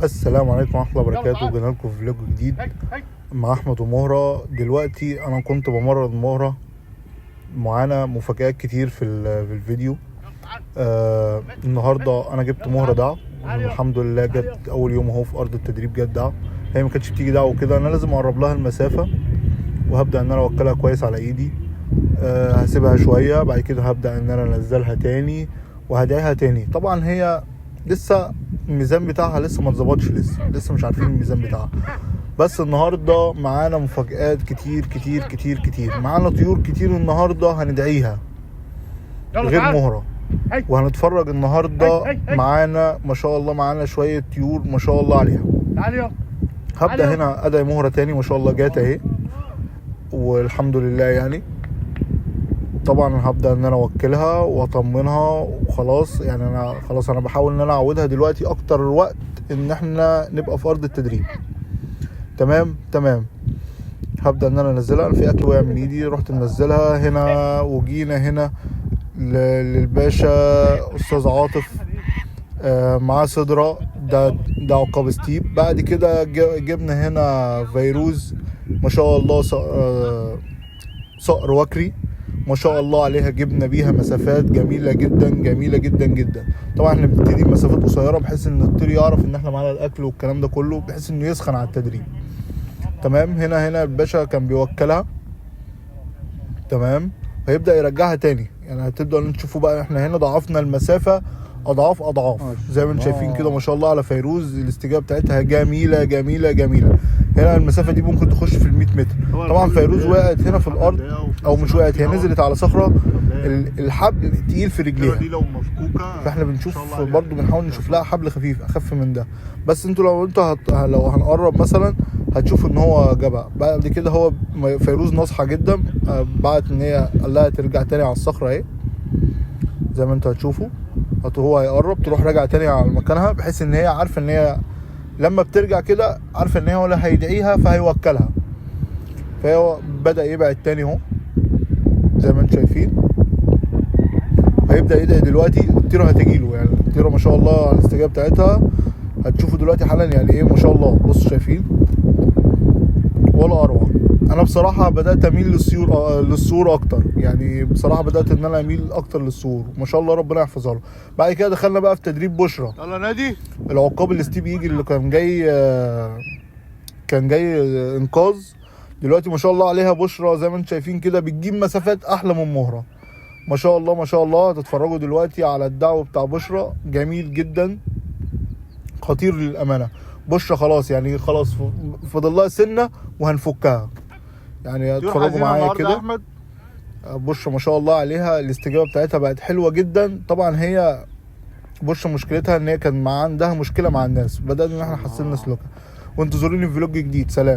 السلام عليكم ورحمة الله وبركاته. جينا لكم في فلوج جديد مع احمد ومهرة. دلوقتي انا كنت بمرن مهرة، معانا مفاجآت كتير في الفيديو. النهارده انا جبت مهرة دعم، الحمد لله جت اول يوم اهو في ارض التدريب، جت دعم. هي ما كانتش بتيجي دعم وكده، انا لازم اقرب لها المسافة وهبدأ ان انا اوكلها كويس على ايدي. هسيبها شوية، بعد كده هبدأ ان انا انزلها تاني وهدعيها تاني. طبعا هي لسه الميزان بتاعها لسه ما اتظبطش، لسه مش عارفين الميزان بتاعها. بس النهارده معانا مفاجآت كتير كتير كتير كتير، معانا طيور كتير النهارده هندعيها غير مهرة، وهنتفرج النهارده معانا ما شاء الله، معانا شوية طيور ما شاء الله عليها. هبدأ هنا ادعي مهرة تاني، ما شاء الله جات اهي والحمد لله. يعني طبعا هبدأ ان انا اوكلها واطمنها وخلاص. يعني انا خلاص انا بحاول ان انا اعودها دلوقتي اكتر وقت ان احنا نبقى في ارض التدريب. تمام. هبدأ ان انا انزلها. انا في اكل وقع من ايدي، رحت منزلها هنا. وجينا هنا للباشا استاذ عاطف، معاه صدرة، ده عقاب ستيب. بعد كده جبنا هنا فيروز ما شاء الله، صقر وكري ما شاء الله عليها، جبنا بيها مسافات جميله جدا جميله جدا جدا. طبعا احنا بنبتدي بمسافات قصيره بحيث ان الطير يعرف ان احنا معانا الاكل والكلام ده كله، بحيث انه يسخن على التدريب. تمام. هنا الباشا كان بيوكلها. تمام. هيبدا يرجعها تاني. يعني هتبداوا ان تشوفوا بقى احنا هنا ضعفنا المسافه اضعاف زي ما انتم شايفين كده ما شاء الله على فيروز. الاستجابه بتاعتها جميله جميله جميله. هنا المسافه دي ممكن تخش في ال100 متر. طبعا فيروز وقعت هنا في الارض، او مش وقعت، هي نزلت على صخره، الحبل تقيل في رجليها، فاحنا بنشوف برضو بنحاول نشوف لها حبل خفيف اخف من ده. بس انتوا لو هنقرب مثلا هتشوف ان هو جابها. بعد كده هو فيروز ناصحه جدا، بعد ان هي قال لها ترجع تاني على الصخره اهي زي ما انتوا هتشوفوا. هو هيقرب تروح راجع تاني على مكانها، بحيث ان هي عارفه ان هي لما بترجع كده عارفه ان هي ولا هيدعيها فهيوكلها. فهو بدأ يبعد تاني اهو زي ما انتم شايفين. هيبدأ يدعي دلوقتي، الطيره هتجيله. يعني الطيره ما شاء الله على الاستجابه بتاعتها هتشوفوا دلوقتي حالا. يعني ايه ما شاء الله، بصوا شايفين ولا اروع. انا بصراحه بدات اميل للصور اكتر. يعني بصراحه بدات ان انا اميل اكتر للصور ما شاء الله، ربنا يحفظها له. بعد كده دخلنا بقى في تدريب بشرى. يلا نادي العقاب الستيب يجي اللي كان جاي انقاذ. دلوقتي ما شاء الله عليها بشرى زي ما انتم شايفين كده، بتجيب مسافات احلى من مهرة ما شاء الله ما شاء الله. هتتفرجوا دلوقتي على الدعوه بتاع بشرى، جميل جدا خطير للامانه. بشرى خلاص، يعني خلاص فاضل لها سنه وهنفكها. يعني اتفرجوا معايا كده. بشرى ما شاء الله عليها الاستجابه بتاعتها بقت حلوه جدا. طبعا هي بشرى مشكلتها ان هي كان عندها مشكله مع الناس، بدأنا ان احنا نحسن سلوكها. وانتظروني في فلوج جديد. سلام.